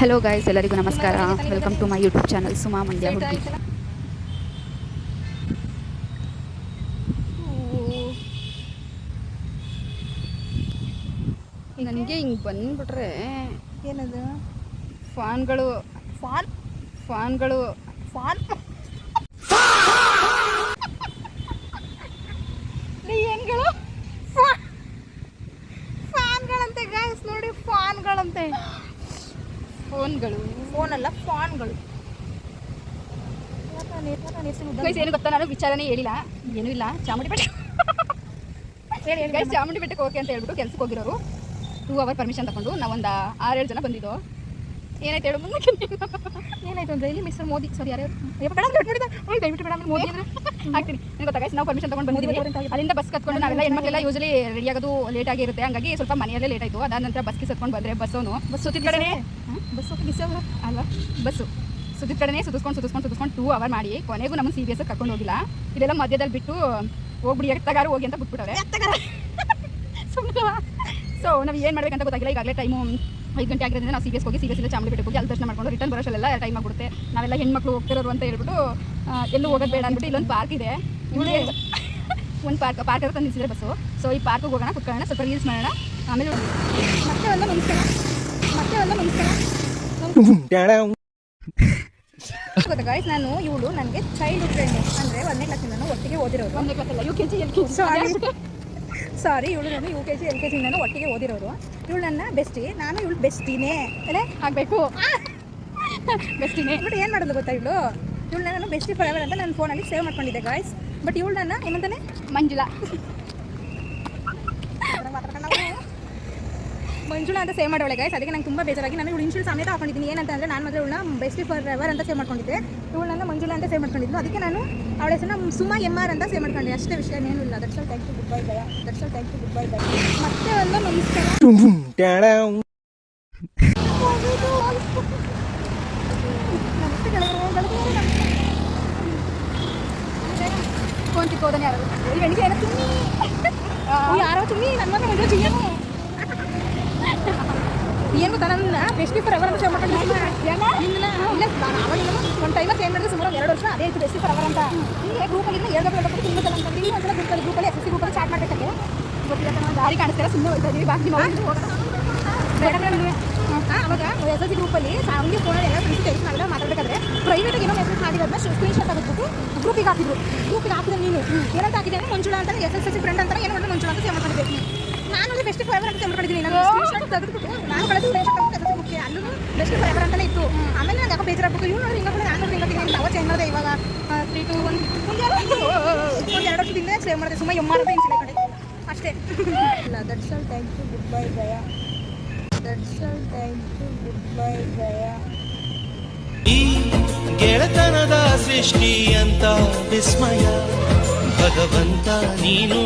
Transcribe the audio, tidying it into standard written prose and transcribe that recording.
Hello guys, ಎಲ್ಲರಿಗೂ ನಮಸ್ಕಾರ. Welcome to my YouTube channel Suma Mandya ಹುಡುಗಿ. ನನಗೆ ಹಿಂಗೆ ಬಂದ್ಬಿಟ್ರೆ ಏನದು ಫಾನ್ಗಳು ಫಾನ್ ಫಾನ್ಗಳು ಫಾನ್ ಏನ್ಗಳು ಫಾನ್ಗಳಂತೆ ಗಾಯ್ಸ್, ನೋಡಿ ಫಾನ್ಗಳಂತೆ. ಫೋನ್ಗಳು ಫೋನಲ್ಲ ಫಾನ್ಗಳು. ಗೈಸ್, ಏನು ಗೊತ್ತಾ, ನಾನು ವಿಚಾರನೇ ಹೇಳಿಲ್ಲ, ಏನೂ ಇಲ್ಲ. ಚಾಮುಂಡಿ ಬೆಟ್ಟ ಗೈಸ್, ಚಾಮುಂಡಿ ಬೆಟ್ಟಕ್ಕೆ ಓಕೆ ಅಂತ ಹೇಳ್ಬಿಟ್ಟು ಕೆಲ್ಸಕ್ಕೆ ಹೋಗಿರೋರು 2 ಅವರ್ ಪರ್ಮಿಷನ್ ತಗೊಂಡು ನಾವೊಂದು 6-7 ಜನ ಬಂದಿದ್ದು. ಏನಾಯ್ತು ಹೇಳು ಮುಂದೆ? ಏನಾಯ್ತು ಅಂದರೆ ಇಲ್ಲಿ ಮಿಸ್ಟರ್ ಮೋದಿ, ಸಾರಿ ಯಾರು ದಯವಿಟ್ಟು ಬೇಡ ಮೋದಿ ಅಂದರೆ ಆಗ್ತೀನಿ. ಏನು ಗೊತ್ತಾ ಗೈಸ್, ನಾವು ಪರ್ಮಿಷನ್ ತಗೊಂಡು ಬಂದಿದ್ದೀವಿ. ಅಲ್ಲಿಂದ ಬಸ್ ಕತ್ಕೊಂಡು ನಾವೆಲ್ಲ ಹೆಣ್ಮಕ್ಳೆಲ್ಲ ಯೂಶಲಿ ರೆಡಿ ಆಗೋದು ಲೇಟ್ ಆಗಿರುತ್ತೆ. ಹಂಗಾಗಿ ಸ್ವಲ್ಪ ಮನೆಯಲ್ಲೇ ಲೇಟ್ ಆಯಿತು. ಅದಾದ ನಂತರ ಬಸ್ಗೆ ಸತ್ಕೊಂಡು ಬಂದರೆ ಬಸ್ ಸುತ್ತಿದ ಕಡೆನೇ ಅಲ್ಲ ಬಸ್ಸು ಸುತ್ತಿದ ಕಡೆನೇ ಸುತ್ತಿಸ್ಕೊಂಡು 2 ಅವರ್ ಮಾಡಿ ಕೊನೆಗೂ ನಮ್ಮ CBS ಕರ್ಕೊಂಡು ಹೋಗಿಲ್ಲ. ಇದೆಲ್ಲ ಮಧ್ಯದಲ್ಲಿ ಬಿಟ್ಟು ಹೋಗ್ಬಿಡಿ, ಎತ್ತಗಾರು ಹೋಗಿ ಅಂತ ಬಿಟ್ಬಿಟ್ಟವ್ರೆ. ಸೊ ನಾವು ಏನು ಮಾಡ್ಬೇಕಂತ ಗೊತ್ತಾಗಿಲ್ಲ. ಈಗಾಗಲೇ ಟೈಮು 5 ಗಂಟೆ ಆಗಿರೋದ್ರಿಂದ ನಾವು CBS ಹೋಗಿ CBS ಚಾಮುಂಡಿ ಬೆಟ್ಟಕ್ಕೆ ಹೋಗಿ ಅಲ್ಲಿ ದರ್ಶನ ಮಾಡ್ಕೊಂಡು ರಿಟರ್ನ್ ಬರೋಷ್ಟೆಲ್ಲ ಟೈಮ್ ಆಗಿಬಿಡುತ್ತೆ. ನಾವೆಲ್ಲ ಹೆಣ್ಮಕ್ಳು ಹೋಗ್ತಿರೋರು ಅಂತ ಹೇಳ್ಬಿಟ್ಟು ಎಲ್ಲೂ ಹೋಗೋದು ಬೇಡ ಅಂದ್ಬಿಟ್ಟು ಇಲ್ಲೊಂದು ಪಾರ್ಕ್ ಇದೆ. ಒಂದು ಪಾರ್ಕ್ ಹತ್ರ ನಿಲ್ಸಿದ್ರೆ ಬಸ್ಸು. ಸೊ ಈ ಪಾರ್ಕಿಗೆ ಹೋಗೋಣ, ಕುತ್ಕೊಳ್ಳೋಣ, ಸ್ವಲ್ಪ ರೀಲ್ಸ್ ಮಾಡೋಣ, ಆಮೇಲೆ ಮತ್ತೆ ಒಂದು ನಮಸ್ಕಾರ ಗೊತ್ತಾ ಗಾಯ್ಸ್, ನಾನು ಇವಳು ನನಗೆ ಚೈಲ್ಡ್ಹುಡ್ ಫ್ರೆಂಡ್. ಅಂದರೆ 1ನೇ ಕ್ಲಾಸಿಂದ ಒಟ್ಟಿಗೆ ಓದಿರೋರು. 1ನೇ ಕ್ಲಾಸಲ್ಲ, UKG LKG. ಸಾರಿ, ಇವಳು ನಾನು UKG LKG ಒಟ್ಟಿಗೆ ಓದಿರೋರು. ಇವಳು ನನ್ನ ಬೆಸ್ಟಿ, ನಾನು ಇವಳು ಬೆಸ್ಟಿನೇ ಅಲ್ಲೇ ಆಗಬೇಕು. ಬೆಸ್ಟಿನೇ. ಬಟ್ ಏನು ಮಾಡೋದು ಗೊತ್ತಾ, ಇವಳು ನಾನು ಬೆಸ್ಟಿ ಫಾರ್ ಎವರ್ ಅಂತ ನನ್ನ ಫೋನಲ್ಲಿ ಸೇವ್ ಮಾಡ್ಕೊಂಡಿದ್ದೆ ಗಾಯ್ಸ್. ಬಟ್ ಇವಳು ನನ್ನ ಏನಂತಾನೆ ಮಂಜುಳಾ ಅಂತ ಸೇವ್ ಮಾಡೋಳೆ ಗಾಯ್ಸ್. ಅದಕ್ಕೆ ನಂಗೆ ತುಂಬ ಬೇಜಾರಾಗಿ ನಾನು ಇವಳು ಇನ್ಶೂಲ್ ಸಮೇತ ಹಾಕೊಂಡಿದ್ದೀನಿ. ಏನಂತ ಅಂದರೆ ನಾನು ಮೊದಲು ಇವಳನ್ನ ಬೆಸ್ಟಿ ಫಾರ್ ಎವರ್ ಅಂತ ಸೇವ್ ಮಾಡ್ಕೊಂಡಿದ್ದೆ. ಇವಳು ನನ್ನ ಮಂಜುಳಾ ಅಂತ ಸೇವ್ ಮಾಡ್ಕೊಂಡಿದ್ದು. ಅದಕ್ಕೆ ನಾನು ಅವಳ ಹೆಸರನ್ನ ಸುಮಾ MR ಅಂತ ಸೇವ್ ಮಾಡ್ಕೊಂಡೆ. ಅಷ್ಟೇ, ವಿಷಯ ಏನೂ ಇಲ್ಲ. That's all, thank you, good bye bye. ಮತ್ತೆ ಒಂದು ನಮಸ್ಕಾರ. ಫೋನ್ ಚಿಕ್ಕೋದನೆ ಯಾರು ಬೆಳಿಗ್ಗೆ ಏನೋ ತುಮ್ಮಿ ಯಾರೋ ತುಮ್ಮಿ ನನ್ನ ಮಗ ಮದುವೆ ಚಿಯ್ಯನು ಏನು ಗೊತ್ತಾ, ನನ್ನ ಬೆಸ್ಟಿ ಫಾರ್ ಎವರ್ ಅಂತ ಸೇವ್ ಮಾಡ್ಕೊಂಡಿದ್ದೀನಿ. ಇಲ್ಲ ಒಂದು ಟೈಮ ಸೇವ್ ಮಾಡಿದ್ರೆ ಸುಮಾರು 2 ವರ್ಷ ಅದೇ ಇತ್ತು ಬೆಸ್ಟಿ ಫಾರ್ ಎವರ್ ಅಂತ. ಇಲ್ಲಿ ಗ್ರೂಪಲ್ಲಿ ಹೇಳ್ಬೇಕು ತುಂಬ ಸಲ ಅಂತಂದ್ರೆ ಒಂದ್ಸಲ ಗ್ರೂಪಲ್ಲಿ SSC ಗ್ರೂಪಲ್ಲಿ ಚಾಟ್ ಮಾಡಬೇಕಂತೆ. ಗೊತ್ತಿಲ್ಲ, ದಾರಿ ಕಾಣಿಸ್ತಾರೆ, ಸುಮ್ಮನೆ ಹೋಗ್ತಾ ಇದ್ದೀವಿ. ಬಾಕಿ ಅವಾಗ SSC ಗ್ರೂಪಲ್ಲಿ ಹಂಗೆ ಫೋನಲ್ಲಿ ಎಲ್ಲ ಫ್ರೆಂಡ್ಸ್ ಟೆಕ್ಸ್ಟ್ ಮಾಡಿದ್ರೆ ಮಾತಾಡಬೇಕಾದ್ರೆ ಪ್ರೈವೇಟಾಗಿ ಏನೋ ಮೆಸೇಜ್ ಮಾಡಿರೋದನ್ನ ಸ್ಕ್ರೀನ್ಶಾಟ್ ತೆಗೆದ್ಬಿಟ್ಟು ಗ್ರೂಪಿಗೆ ಹಾಕಿದ್ರೆ ನೀನು ಏನಂತ ಹಾಕಿದ್ದೇನೆ, ಮಂಜುಳಾ ಅಂತ SSC ಫ್ರೆಂಡ್ ಅಂತ ಏನು ಮಾಡಿದ್ರೆ ಮಂಜುಳಾ ಅಂತ ಸೇವ್ ಮಾಡ್ಕೊಂಡಿದ್ದೆ. ನಾನು ಅಲ್ಲಿ ಬೆಸ್ಟ್ ಫಾರ್ ಎವರ್ ಅಂತ ಸೇವ್ ಮಾಡ್ಕೊಂಡಿದ್ದೀನಿ. ನಾನು ಸ್ಕ್ರೀನ್ಶಾಟ್ ತೆಗೆದ್ಬಿಟ್ಟು ನಾನು ಕಳಿಸಿ SSC ಗ್ರೂಪ್ಗೆ ಅಲ್ಲೂ ಬೆಸ್ಟ್ ಫಾರ್ ಎವರ್ ಅಂತಲೇ ಇತ್ತು. ಆಮೇಲೆ ನಾನು ಯಾಕೋ ಬೇಜಾರಾಗ್ಬಿಟ್ಟು ಇವ್ನು ನೋಡಿ ಹಿಂಗೆ ನಾನು ಹಿಂಗೆ ಅವ ಚೇಂಜ್ ಮಾಡಿದೆ. ಇವಾಗ 3 2 1 ಒಂದು 2 ವರ್ಷದಿಂದ ಸೇವ್ ಮಾಡಿದೆ. ಸುಮ್ಮನೆ MR ಅಂತ ಹಿಂಗೆ ಕಡೆ ಅಷ್ಟೇ. ಇಲ್ಲ, that's all, thank you, good bye ಗಯಾ. That's all, thank you, good bye ಗಯಾ. ಈ ಗೆಳೆತನದ ಸೃಷ್ಟಿ ಅಂತ ವಿಸ್ಮಯ ಭಗವಂತ ನೀನು.